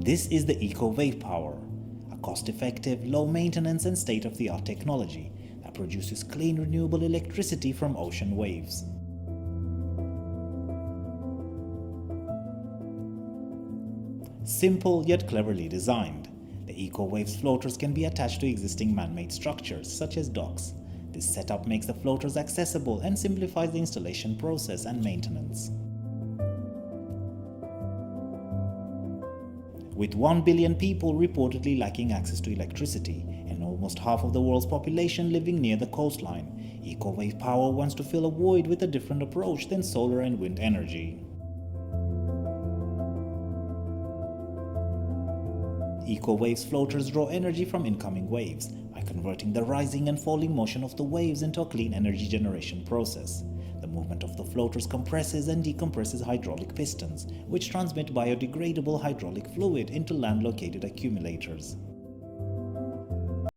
This is the Eco-Wave Power, a cost-effective, low-maintenance and state-of-the-art technology that produces clean renewable electricity from ocean waves. Simple yet cleverly designed, the Eco-Waves floaters can be attached to existing man-made structures such as docks. This setup makes the floaters accessible and simplifies the installation process and maintenance. With 1 billion people reportedly lacking access to electricity and almost half of the world's population living near the coastline, Eco-Wave Power wants to fill a void with a different approach than solar and wind energy. Eco-Waves floaters draw energy from incoming waves by converting the rising and falling motion of the waves into a clean energy generation process. The movement of the floaters compresses and decompresses hydraulic pistons, which transmit biodegradable hydraulic fluid into land-located accumulators.